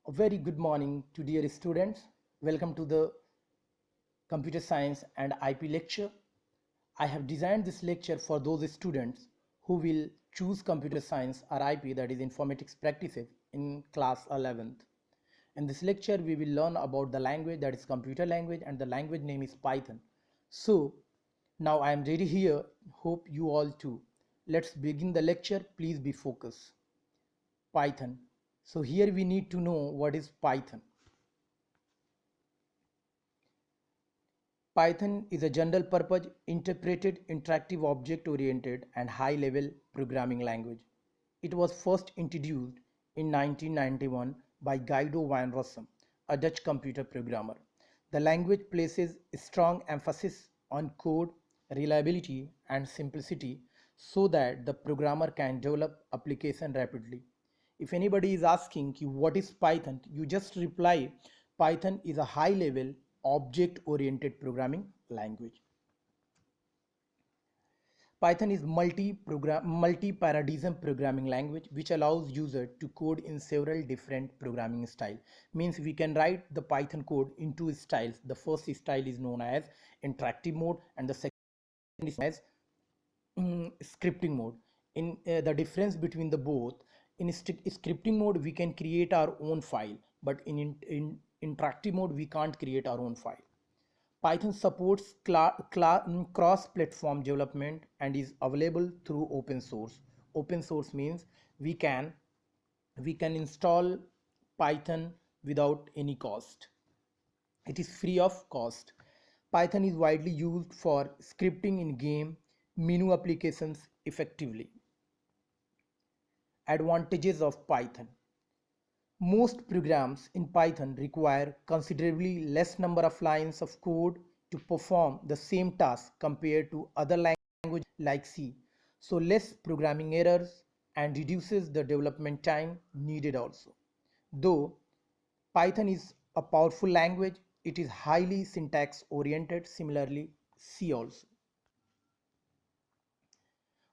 A very good morning to dear students. Welcome to the Computer Science and IP lecture. I have designed this lecture for those students who will choose Computer Science or IP, that is Informatics Practices, in class 11th. In this lecture, we will learn about the language, that is computer language, and the language name is Python. So now I am ready here. Hope you all too. Let's begin the lecture. Please be focused. Python. So here we need to know what is Python. Python is a general purpose, interpreted, interactive, object oriented, and high level programming language. It was first introduced in 1991 by Guido van Rossum, a Dutch computer programmer. The language places strong emphasis on code, reliability, and simplicity so that the programmer can develop application rapidly. If anybody is asking you what is Python, you just reply Python is a high level object oriented programming language. Python is multi-paradigm programming language which allows user to code in several different programming style. Means we can write the Python code in two styles. The first style is known as interactive mode and the second is known as scripting mode. In the difference between the both, in scripting mode we can create our own file, but in interactive mode we can't create our own file. Python supports cross-platform development and is available through open source. Open source means we can install Python without any cost. It is free of cost. Python is widely used for scripting in game menu applications effectively. Advantages of Python. Most programs in Python require considerably less number of lines of code to perform the same task compared to other languages like C. So less programming errors and reduces the development time needed also. Though Python is a powerful language, it is highly syntax oriented, similarly C also.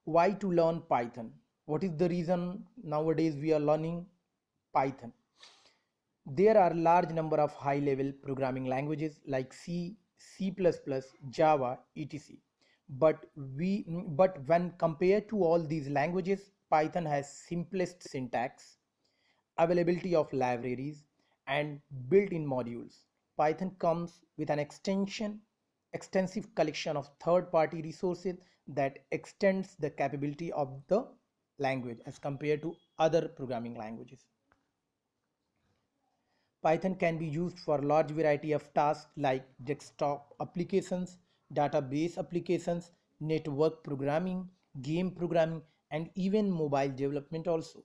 Why to learn Python? What is the reason nowadays we are learning Python? There are large number of high-level programming languages like C, C++, Java, etc. But when compared to all these languages, Python has simplest syntax, availability of libraries, and built-in modules. Python comes with an extensive collection of third-party resources that extends the capability of the language as compared to other programming languages. Python can be used for a large variety of tasks like desktop applications, database applications, network programming, game programming, and even mobile development also.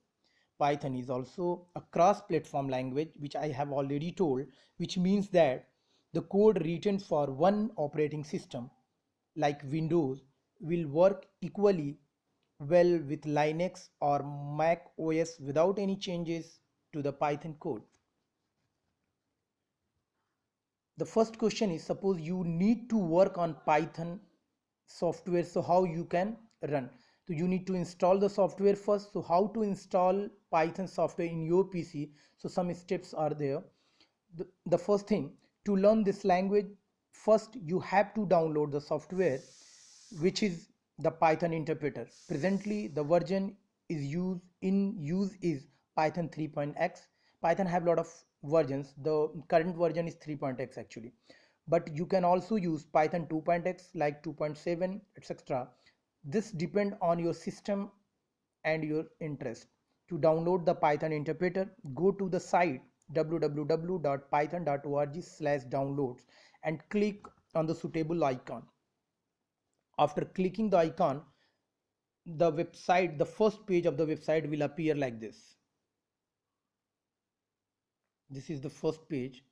Python is also a cross-platform language, which I have already told, which means that the code written for one operating system like Windows will work equally well with Linux or Mac OS without any changes to the Python code. The first question is, suppose you need to work on Python software, so how you can run? So you need to install the software first. So how to install Python software in your PC? So some steps are there. The first thing, to learn this language, first you have to download the software, which is the Python interpreter. Presently the version is Python 3.x. Python have a lot of versions. The current version is 3.x actually, but you can also use Python 2.x like 2.7 etc. This depend on your system and your interest. To download the Python interpreter, go to the site www.python.org/downloads and click on the suitable icon. After clicking the icon, the first page of the website will appear like this. This is the first page.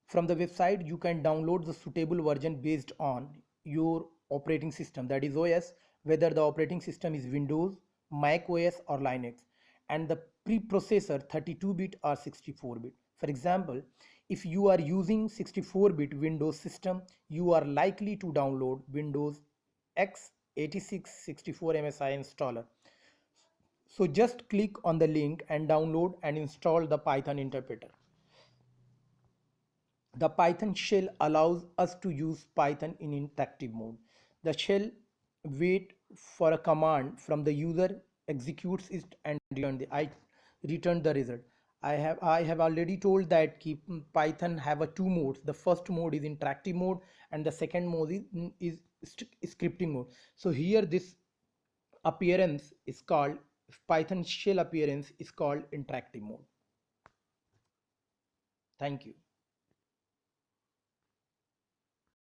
From the website you can download the suitable version based on your operating system, that is OS, whether the operating system is Windows, Mac OS or Linux, and the preprocessor 32-bit or 64-bit. For example, if you are using 64-bit Windows system, you are likely to download Windows x86 64 MSI installer. So just click on the link and download and install the Python interpreter. The Python shell allows us to use Python in interactive mode. The shell waits for a command from the user, executes it, and return the result. I have already told that Python have a two modes. The first mode is interactive mode, and the second mode is scripting mode. So here this appearance is called Python shell appearance is called interactive mode. Thank you.